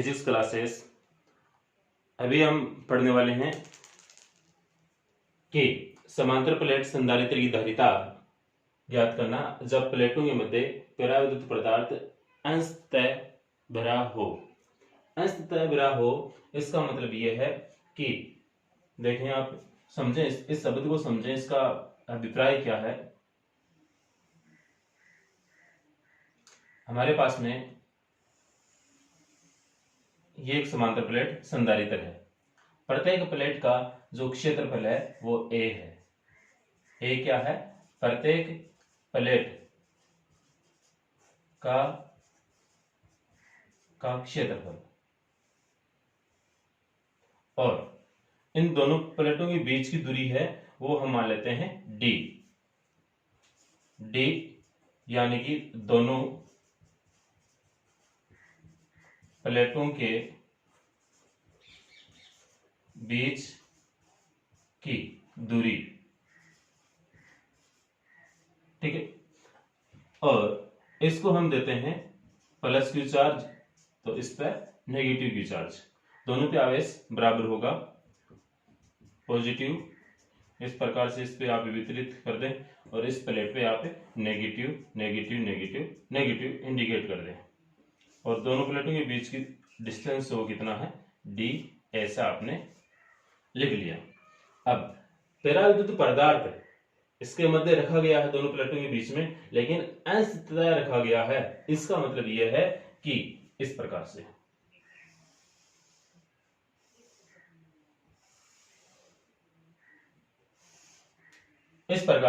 Physics classes. अभी हम पढ़ने वाले हैं कि समांतर प्लेट संधारित्र की धारिता ज्ञात करना जब प्लेटों के मध्य पराविद्युत पदार्थ अंशतः भरा हो। अंशतः भरा हो इसका मतलब यह है कि देखें, आप समझें, इस शब्द को समझें, इसका अभिप्राय क्या है। हमारे पास में ये एक समांतर प्लेट संधारित्र है। प्रत्येक प्लेट का जो क्षेत्रफल है वो a है। a क्या है? प्रत्येक प्लेट का क्षेत्रफल। और इन दोनों प्लेटों के बीच की दूरी है वो हम मान लेते हैं d। d यानी कि दोनों प्लेटों के बीच की दूरी, ठीक है। और इसको हम देते हैं प्लस क्यू चार्ज, तो इस पर नेगेटिव क्यू चार्ज। दोनों पे आवेश बराबर होगा, पॉजिटिव। इस प्रकार से इस पे आप वितरित कर दें और इस प्लेट पे आप negative negative negative negative indicate कर दें। और दोनों प्लेटों के बीच की डिस्टेंस वो कितना है? d। ऐसा आपने लिख लिया। अब पराविद्युत पदार्थ इसके मध्य रखा गया है दोनों प्लेटों के बीच में, लेकिन अंशतः रखा गया है। इसका मतलब यह है कि इस प्रकार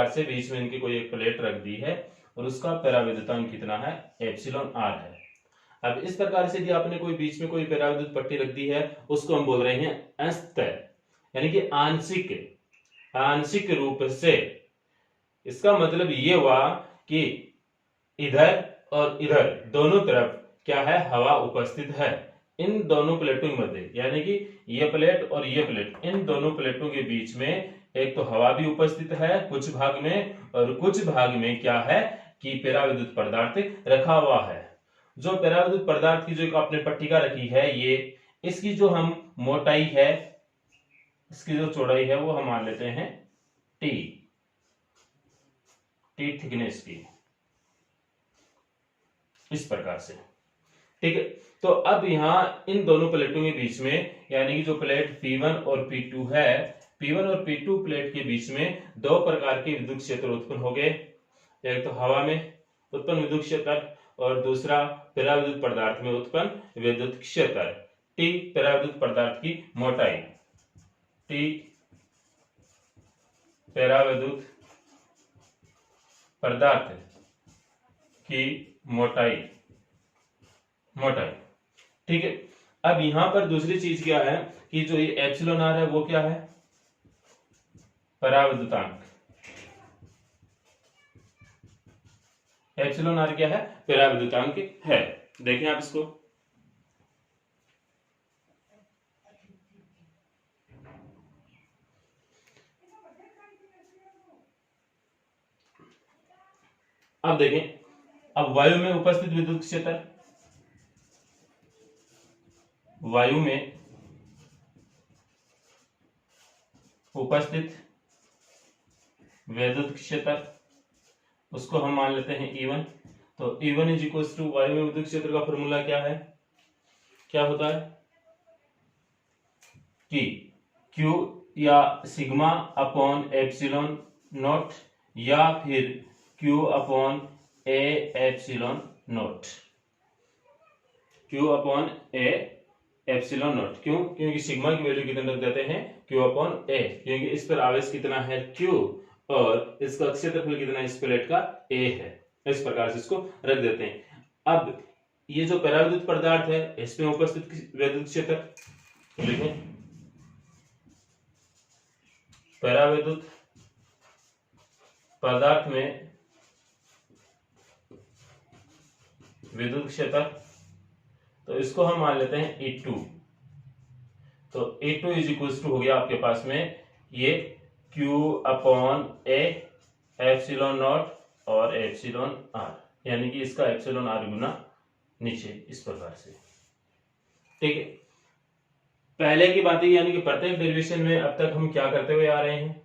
से बीच में इनकी कोई एक प्लेट रख दी है और उसका पराविद्युतांक कितना है? एप्सिलॉन r है। अब इस प्रकार से यदि आपने कोई बीच में कोई पराविद्युत पट्टी रख दी है, उसको हम बोल रहे हैं अंशतः, यानी कि आंशिक रूप से। इसका मतलब ये हुआ कि इधर और इधर दोनों तरफ क्या है? हवा उपस्थित है। इन दोनों प्लेटों के मध्य, यानी कि ये प्लेट और ये प्लेट, इन दोनों प्लेटों के बीच में एक तो हवा भी उपस्थित है कुछ भाग में, और कुछ भाग में क्या है कि पराविद्युत पदार्थ रखा हुआ है। जो पराविद्युत पदार्थ की जो आपने पट्टिका रखी है, ये इसकी जो हम मोटाई है, इसकी जो चौड़ाई है वो हम मान लेते हैं टी थिकनेस की, इस प्रकार से, ठीक है। तो अब यहां इन दोनों प्लेटों के बीच में, यानी कि जो प्लेट P1 और P2 है, P1 और P2 प्लेट के बीच में दो प्रकार के विद्युत क्षेत्र उत्पन्न हो गए। एक तो हवा में उत्पन्न विद्युत क्षेत्र और दूसरा पराविद्युत पदार्थ में उत्पन्न विद्युत क्षेत्र। टी पराविद्युत पदार्थ की मोटाई, टी पराविद्युत पदार्थ की मोटाई, ठीक है। अब यहां पर दूसरी चीज क्या है कि जो ये एप्सिलॉन आर है वो क्या है? पराविद्युतांक। एप्सिलॉन आर क्या है? पराविद्युतांक है। देखें आप इसको, अब देखें, अब वायु में उपस्थित विद्युत क्षेत्र, वायु में उपस्थित विद्युत क्षेत्र, उसको हम मान लेते हैं E1। तो E1 इज इक्वल टू वायु में विद्युत क्षेत्र का फॉर्मूला क्या है? क्या होता है कि Q या सिग्मा अपॉन एप्सिलॉन नॉट, या फिर Q upon A epsilon not. Q upon A epsilon not. क्यों? क्योंकि सिग्मा की वैल्यू कितने रख देते हैं? Q अपॉन A, क्योंकि इस पर आवेश कितना है? Q, और इसका क्षेत्रफल कितना इस प्लेट का? A है। इस प्रकार से इसको रख देते हैं। अब ये जो पराविद्युत पदार्थ है, इसमें उपस्थित विद्युत क्षेत्र लिखें, पराविद्युत पदार्थ में विद्युत क्षेत्र, तो इसको हम मान लेते हैं E2। तो E2 इज इक्वल टू हो गया आपके पास में ये Q upon A epsilon not और एप्सिलॉन R, यानी कि इसका एप्सिलॉन R गुना नीचे, इस प्रकार से, ठीक है। पहले की बात यानी कि प्रत्येक डेरिवेशन में अब तक हम क्या करते हुए आ रहे हैं,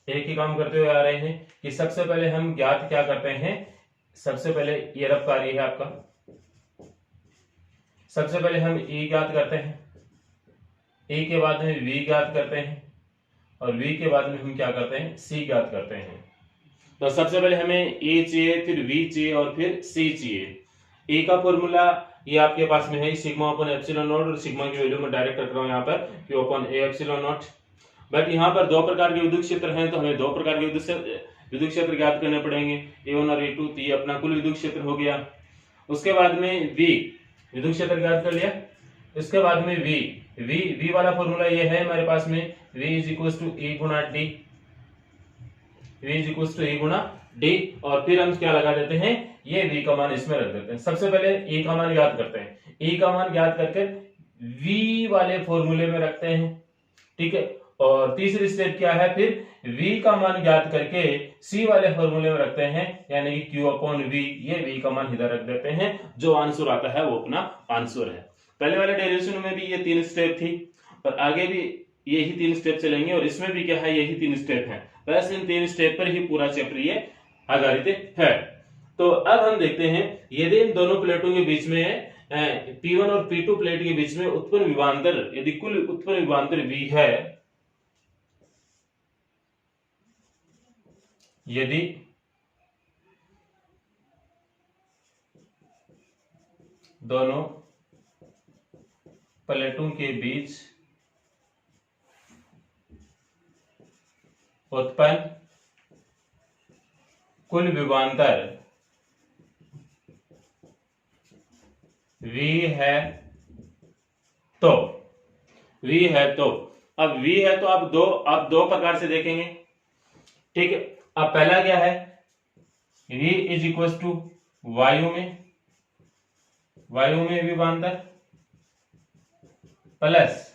एक ही काम करते हुए आ रहे हैं कि सबसे पहले हम ज्ञात क्या करते हैं, सबसे पहले ये रफ कार्य है आपका, सबसे पहले हम E ज्ञात करते हैं, E के बाद में V ज्ञात करते हैं और V के बाद में हम क्या करते हैं, C ज्ञात करते हैं। तो सबसे पहले हमें A चाहिए, फिर V चाहिए और फिर C चाहिए। A का फॉर्मूला ये आपके पास में है सिग्मा अपॉन एप्सिलॉन नॉट, और सिग्मा की वैल्यू मैं डायरेक्ट रख रहा हूं यहाँ पर Q upon A epsilon not. But यहाँ पर दो प्रकार के विद्युत क्षेत्र हैं, तो हमें दो प्रकार के विद्युत क्षेत्र ज्ञात करने पड़ेंगे, A1 और A2। तो ये अपना कुल विद्युत क्षेत्र हो गया। उसके बाद में V विद्युत क्षेत्र ज्ञात कर लिया। इसके बाद में V वाला फॉर्मूला ये है हमारे पास में, V is equal to E गुणा D, V is equal to E गुणा D। और फिर हम क्या लगा देते हैं, ये V का मान इसमें रख देते हैं। सबसे पहले E का मान ज्ञात करते हैं, E का मान ज्ञात करके V वाले फॉर्मूले में रखते हैं, ठीक है। और तीसरी स्टेप क्या है, फिर V का मान ज्ञात करके C वाले फॉर्मूले में रखते हैं, यानी कि Q अपॉन V, ये V का मान इधर रख देते हैं। जो आंसर आता है वो अपना आंसर है। पहले वाले डेरिवेशन में भी ये 3 स्टेप थी और आगे भी यही 3 स्टेप चलेंगे, और इसमें भी क्या है, यही 3 स्टेप है। बस इन 3 स्टेप पर ही पूरा चैप्टर ये आधारित है। तो अब हम देखते हैं, यदि इन दोनों प्लेटों के बीच में P1 और P2 प्लेट के बीच में उत्पन्न विभवांतर, यदि कुल उत्पन्न विभवांतर V है, यदि दोनों प्लेटों के बीच उत्पन्न कुल विभवांतर V है, तो V है तो अब V है तो आप दो प्रकार से देखेंगे, ठीक है। अब पहला क्या है, V इज इक्वल टू वायु में विभवांतर प्लस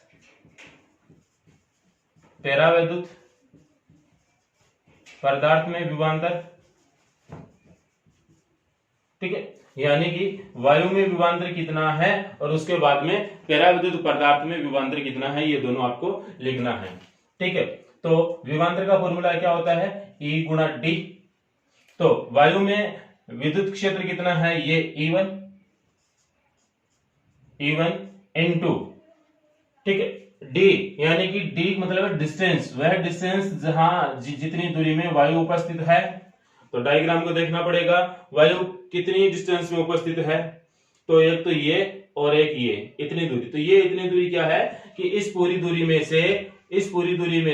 परावैद्युत पदार्थ में विभवांतर, ठीक है। यानी कि वायु में विभवांतर कितना है और उसके बाद में परावैद्युत पदार्थ में विभवांतर कितना है, ये दोनों आपको लिखना है, ठीक है। तो विभवांतर का फॉर्मूला क्या होता है, E गुणा D। तो वायु में विद्युत क्षेत्र कितना है, ये E1 इनटू, ठीक है, D, यानी कि D मतलब डिस्टेंस, वह डिस्टेंस जहां जितनी दूरी में वायु उपस्थित है। तो डायग्राम को देखना पड़ेगा, वायु कितनी डिस्टेंस में उपस्थित है, तो एक तो ये और एक ये, इतनी दूरी। तो ये इतनी दूरी क्या है कि इस पूरी दूरी में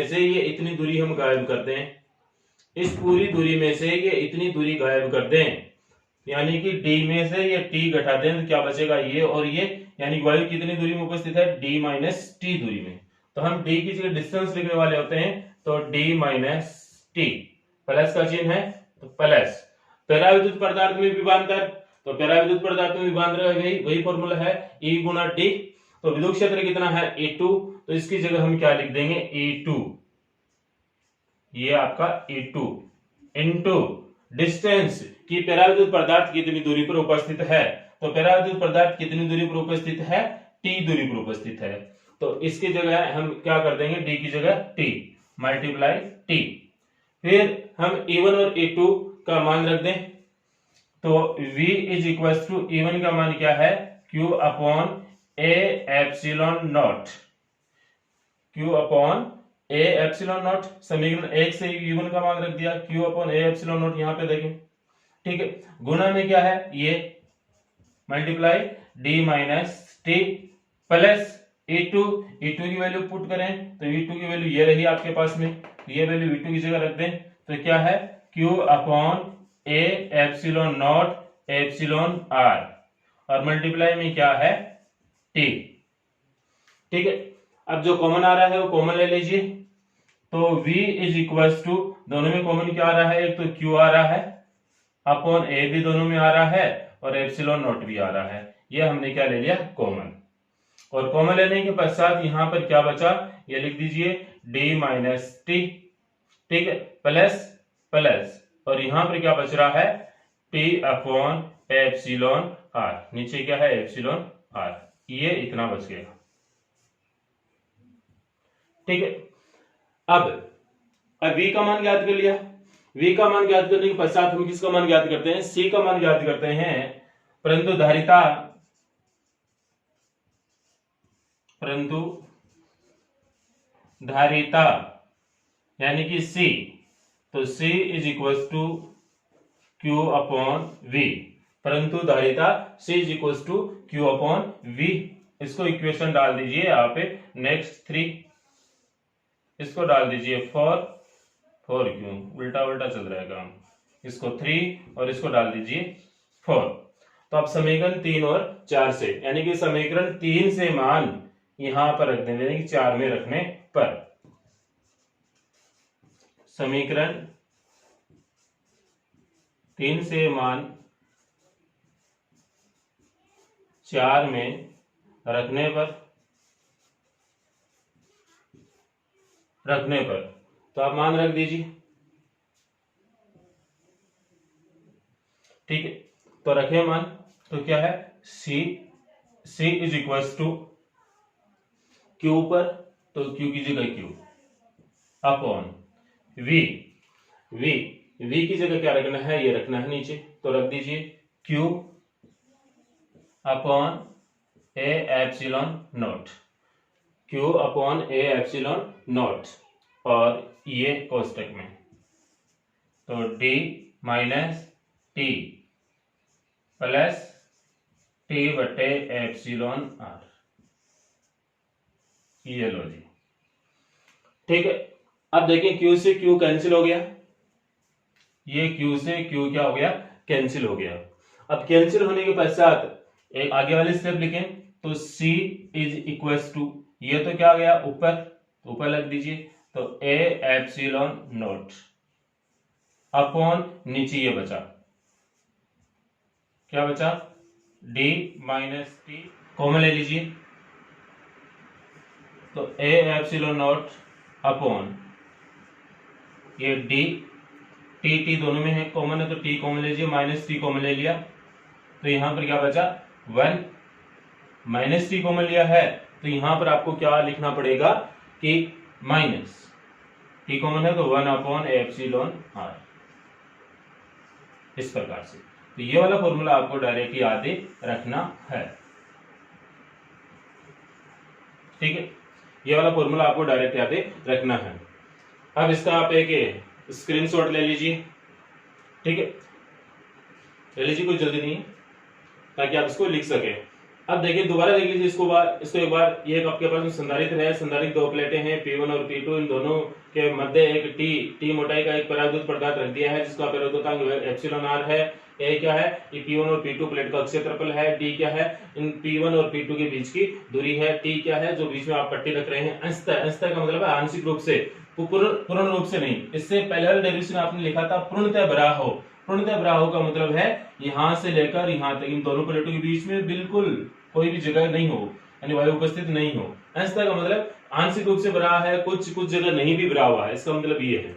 से ये इतनी दूरी हम गायब कर दें, इस पूरी दूरी में से ये इतनी दूरी गायब कर दें, यानी कि D में से ये T घटा दें, तो क्या बचेगा, ये और ये, यानी वायु कितनी दूरी में उपस्थित है, D माइनस T दूरी में। तो हम D की जगह डिस्टेंस लिखने वाले होते हैं, तो D माइनस T, प्लस का चिन्ह है तो प्लस परावैद्युत पदार्थ में विभवांतर, तो परावैद्युत पदार्थ में विभवांतर वही फॉर्मूला है E गुणा D। तो विद्युत क्षेत्र कितना है, E2, तो इसकी जगह हम क्या लिख देंगे, E2, ये आपका E2 इनटू डिस्टेंस की परावैद्युत पदार्थ कितनी दूरी पर उपस्थित है। तो परावैद्युत पदार्थ कितनी दूरी पर उपस्थित है, T दूरी पर उपस्थित है। तो इसकी जगह हम क्या कर देंगे, D की जगह T मल्टीप्लाई T। फिर हम E1 और E2 का मान रख दें, तो V is equal to E1 का मान क्या है, Q upon A epsilon not, Q upon A epsilon not. समीकरण 1 से E1 का मान रख दिया, Q upon A epsilon not, यहां पे देखें, ठीक है। गुणा में क्या है, ये multiply D minus T plus E2 की वैल्यू पुट करें, तो E2 की वैल्यू ये रही आपके पास में, ये वैल्यू E2 की जगह रख दें, तो क्या है, Q upon A epsilon naught epsilon R, और मल्टीप्लाई में क्या है, T, ठीक है। अब जो कॉमन आ रहा है वो कॉमन ले लीजिए, तो V इज इक्वल टू, दोनों में कॉमन क्या आ रहा है, एक तो Q आ रहा है अपॉन A भी दोनों में आ रहा है और एप्सिलॉन नॉट भी आ रहा है, ये हमने क्या ले लिया, कॉमन। और कॉमन लेने के पश्चात यहां पर क्या बचा, ये लिख दीजिए D माइनस T, ठीक है, प्लस प्लस, और यहां पर क्या बच रहा है, T अपॉन एप्सिलॉन R, नीचे क्या है, एप्सिलॉन आर, ये इतना बच गया। ठीक है, अब v का मान ज्ञात कर लिया। v का मान ज्ञात करने के पश्चात हम किसका मान ज्ञात करते हैं, c का मान ज्ञात करते हैं। परंतु धारिता यानी कि c, तो c is equal to q upon v, परंतु धारिता c is equal to q upon v। इसको इक्वेशन डाल दीजिए यहाँ पे, नेक्स्ट 3 इसको डाल दीजिए 4 क्यों उल्टा उल्टा चल रहा है काम, इसको 3 और इसको डाल दीजिए 4। तो अब समीकरण 3 और 4 से, यानी कि समीकरण 3 से मान यहां पर रख देंगे, यानी कि 4 में रखने पर समीकरण 3 से मान 4 में रखने पर तो आप मान रख दीजिए। ठीक है, तो रखे मान, तो क्या है c is equal to q पर, तो q की जगह q अपॉन v की जगह क्या रखना है, ये रखना है नीचे, तो रख दीजिए q upon a epsilon not, q upon a epsilon not, और ये कोष्टक में, तो d minus t plus t बटे एप्सिलॉन r, ये लो जी। ठीक है, अब देखें q से q कैंसिल हो गया, ये q से q क्या हो गया, कैंसिल हो गया। अब कैंसिल होने के पश्चात एक आगे वाली स्टेप लिखें, तो c इज इक्वल टू, ये तो क्या आ गया ऊपर लग दीजिए, तो a एप्सिलॉन नॉट अपॉन नीचे ये बचा, क्या बचा, d माइनस टी, कॉमन ले लीजिए, तो a एप्सिलॉन नॉट अपॉन ये d, t दोनों में है कॉमन है, तो t कॉमन ले लीजिए, माइनस टी कॉमन ले लिया, तो यहां पर क्या बचा 1, माइनस टी कॉमन लिया है, तो यहां पर आपको क्या लिखना पड़ेगा कि माइनस टी कॉमन है, तो 1 अपॉन एप्सिलॉन r, इस प्रकार से। तो ये वाला फॉर्मूला आपको डायरेक्ट याद रखना है। ठीक है, ये वाला फॉर्मूला आपको डायरेक्ट याद रखना है। अब इसका आप एक स्क्रीनशॉट ले लीजिए। ठीक है, ले लीजिए, कोई जल्दी नहीं है, ताकि आप इसको लिख सके। अब देखिए, दोबारा देख लीजिए इसको एक बार, ये आपके पास संधारित्र है, संधारित्र 2 प्लेटें हैं P1 और P2, इन दोनों के मध्य एक T मोटाई का एक पराविद्युत पदार्थ रख दिया है, जिसका पराविद्युतांक एप्सिलॉन r है। ए क्या है, ये P1 और P2 प्लेट का क्षेत्रफल है। D क्या है, इन P1 और P2 के बीच की दूरी है। T क्या है, जो बीच में आप पट्टी रख रहे हैं, अंशतः का मतलब है आंशिक रूप से, पूर्ण रूप से नहीं। इससे पहले वाला डेरिवेशन आपने लिखा था पूर्णतः बराहो, पूर्णतः बराहो का मतलब है यहां से लेकर यहां तक, इन दोनों प्लेटों के बीच में बिल्कुल कोई भी जगह नहीं हो, यानी वायु उपस्थित नहीं हो। अंशतः का मतलब आंशिक रूप से भरा है, कुछ जगह नहीं भी भरा हुआ है, इसका मतलब ये है।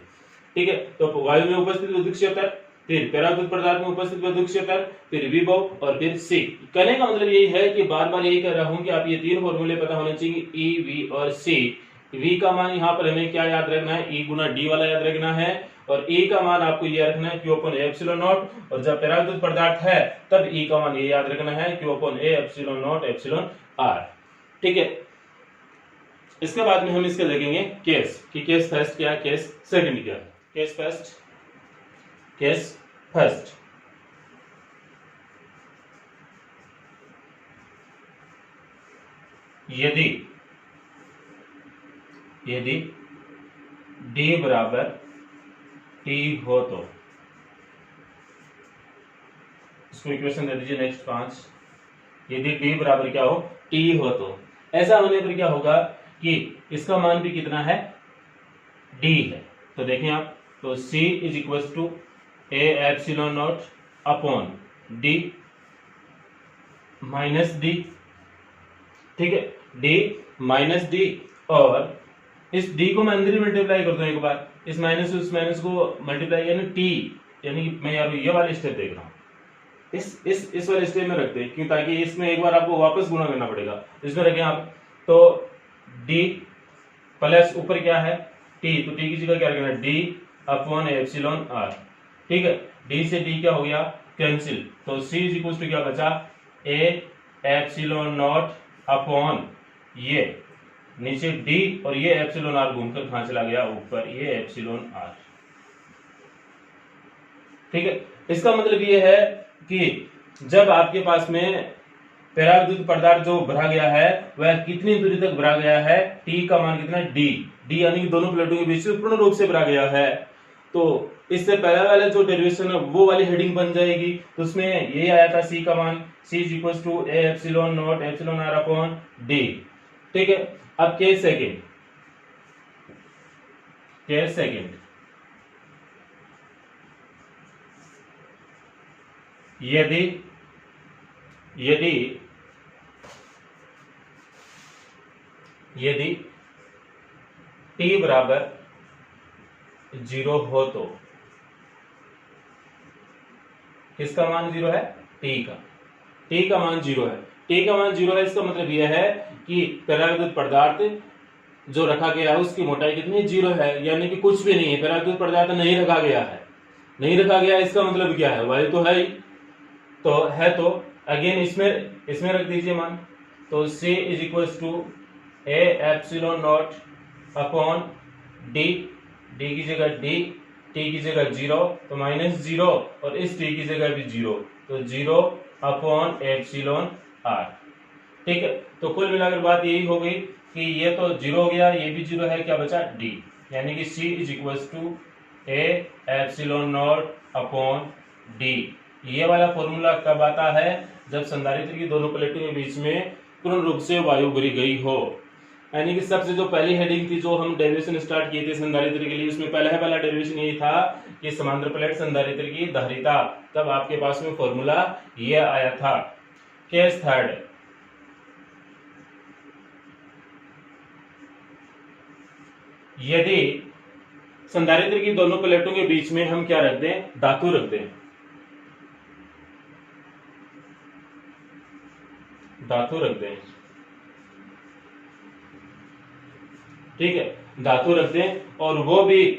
ठीक है, तो वायु में उपस्थित विद्युत क्षेत्र, फिर पराविद्युत पदार्थ में उपस्थित विद्युत क्षेत्र, फिर विभव और फिर C। कहने का मतलब यही है कि बार बार यही कह रहा हूं कि आप ये 3 फॉर्मूले पता होने चाहिए, E, V और C। V का मान यहाँ पर हमें क्या याद रखना है, E गुना D वाला याद रखना है, और E का मान आपको ये रखना है Q upon A epsilon not, और जब पराविद्युत पदार्थ है तब E का मान ये याद रखना है Q upon A epsilon naught epsilon R। ठीक है, इसके बाद में हम इसके देखेंगे केस, कि केस फर्स्ट क्या, केस सेकंड क्या। केस फर्स्ट यदि D बराबर T हो तो, इसको इक्वेशन दे दीजिए नेक्स्ट 5। यदि D बराबर क्या हो, T हो तो, ऐसा होने पर क्या होगा कि इसका मान भी कितना है, D है। तो देखें आप, तो C is equal to A epsilon naught upon D minus D। ठीक है, D माइनस D, और इस D को मैं अंदर ही मल्टीप्लाई कर दूं एक बार, इस माइनस से उस माइनस को मल्टीप्लाई, यानी T, यानी मैं यार ये वाली स्टेप देख रहा हूं, इस वाले स्टेप में रखते हैं, क्यों, ताकि इसमें एक बार आपको वापस गुणा करना पड़ेगा। इसमें रखें आप, तो डी प्लस ऊपर क्या है टी, तो टी की जगह क्या रखना, डी अपॉन एप्सिलॉन आर। ठीक है, डी से डी क्या हो गया, कैंसिल, तो सी इज इक्वल टू क्या बचा, ए एप्सिलॉन नॉट अपॉन ये नीचे डी, और ये एप्सिलॉन आर घूमकर कहां चला गया, ऊपर, ये एप्सिलॉन आर। ठीक है, इसका मतलब ये है कि जब आपके पास में पराविद्युत पदार्थ जो भरा गया है वह कितनी दूरी तक भरा गया है, टी का मान कितना है, डी, डी यानी कि दोनों प्लेटों के बीच में पूर्ण रूप से भरा गया है। तो इससे पहले वाले जो डेरिवेशन है वो वाली हेडिंग बन जाएगी, तो उसमें यही आया था सी का मान, C is equal to A epsilon naught epsilon r upon d. ठीक है, अब केस सेकंड, यदि t बराबर 0 हो तो किसका मान 0 है, t का मान 0 है, t का मान 0 है। इसका मतलब यह है कि पराविद्युत पदार्थ जो रखा गया है उसकी मोटाई कितनी, 0 है, यानी कि कुछ भी नहीं है, पराविद्युत पदार्थ नहीं रखा गया है, इसका मतलब क्या है, वायु तो है ही, तो अगेन इसमें रख दीजिए मान, तो C is equal to A epsilon naught upon D, D की जगह डी, टी की जगह 0, तो -0, और इस टी की जगह भी 0, तो 0 अपॉन एप्सिलॉन आर। ठीक है, तो कुल मिलाकर बात यही हो गई कि ये तो 0 हो गया, ये भी 0 है, क्या बचा, डी, यानी कि C is equal to A epsilon naught upon D. ये वाला फॉर्मूला कब आता है, जब संधारित्र की दोनों प्लेटों के बीच में पूर्ण रूप से वायु भरी गई हो, यानी कि सबसे जो पहली हेडिंग थी, जो हम डेरिवेशन स्टार्ट किए थे संधारित्र के लिए, उसमें पहला डेरिवेशन यही था कि समांतर प्लेट संधारित्र की धारिता, तब आपके पास में फॉर्मूला ये आया था। केस थर्ड, यदि संधारित्र की दोनों प्लेटों के बीच में हम क्या रख दें, धातु रख दें, ठीक है, धातु रख दें, और वो भी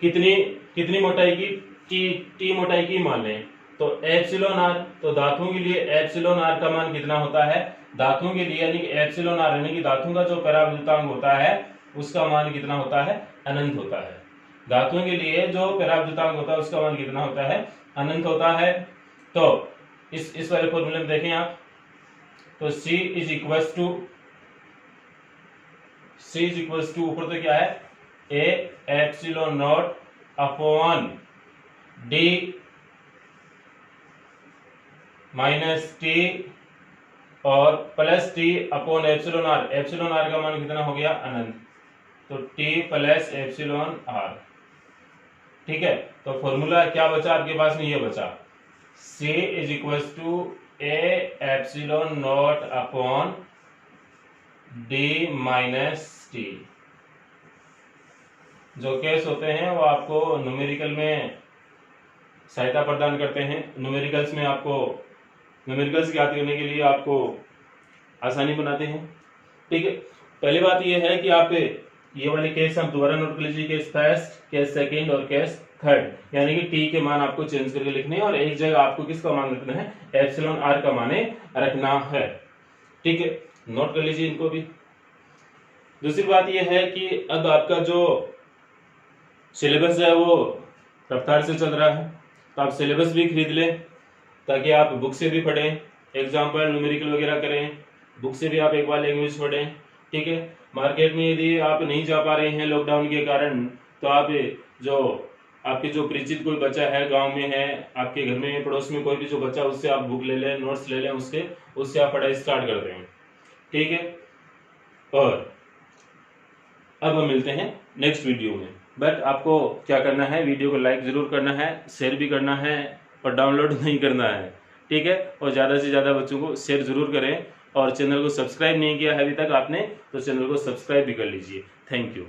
कितनी मोटाई की, टी मोटाई की मान लें, तो एप्सिलॉन आर, तो धातुओं के लिए एप्सिलॉन आर का मान कितना होता है, धातुओं के लिए यानी कि एप्सिलॉन आर यानी कि धातुओं का जो पराविद्युतांक होता है उसका मान कितना होता है, अनंत होता है। धातुओं के लिए जो पराविद्युतांक होता है उसका मान कितना होता है, अनंत होता है। तो इस वाले फॉर्मूले में देखें आप, तो C इज इक्वल टू ऊपर तो क्या है, A epsilon naught upon D minus t और plus t upon epsilon r का मान कितना हो गया, अनंत, तो टी प्लस एप्सिलॉन आर। ठीक है, तो फॉर्मूला क्या बचा आपके पास में, ये बचा C is equal to A epsilon naught upon D minus T. जो केस होते हैं वो आपको न्यूमेरिकल में सहायता प्रदान करते हैं, न्यूमेरिकल्स ज्ञात करने के लिए आपको आसानी बनाते हैं। ठीक है, पहली बात ये है कि आप ये वाले केस आप दोबारा नोट कर लीजिए, केस फर्स्ट, केस सेकंड और केस थर्ड, यानी कि टी के मान आपको चेंज करके लिखने हैं, और एक जगह आपको किसका मान रखना है, एप्सिलॉन आर का मान रखना है। ठीक है, नोट कर लीजिए इनको भी। दूसरी बात यह है कि अब आपका जो सिलेबस है वो रफ्तार से चल रहा है, तो आप सिलेबस भी खरीद लें ताकि आप बुक से भी पढ़ें, एग्जाम्पल न्यूमेरिकल वगैरह करें, बुक से भी आप एक बार लैंग्वेज पढ़ें। ठीक है, मार्केट में यदि आप नहीं जा पा रहे हैं लॉकडाउन के कारण, तो आप आपके जो परिचित कोई बच्चा है, गांव में है, आपके घर में पड़ोस में कोई भी जो बच्चा, उससे आप बुक ले लें, नोट्स ले लें, उससे आप पढ़ाई स्टार्ट कर दें। ठीक है, और अब हम मिलते हैं नेक्स्ट वीडियो में। बट आपको क्या करना है, वीडियो को लाइक जरूर करना है, शेयर भी करना है और डाउनलोड नहीं करना है। ठीक है, और ज़्यादा से ज़्यादा बच्चों को शेयर जरूर करें, और चैनल को सब्सक्राइब नहीं किया है अभी तक आपने, तो चैनल को सब्सक्राइब भी कर लीजिए। Thank you.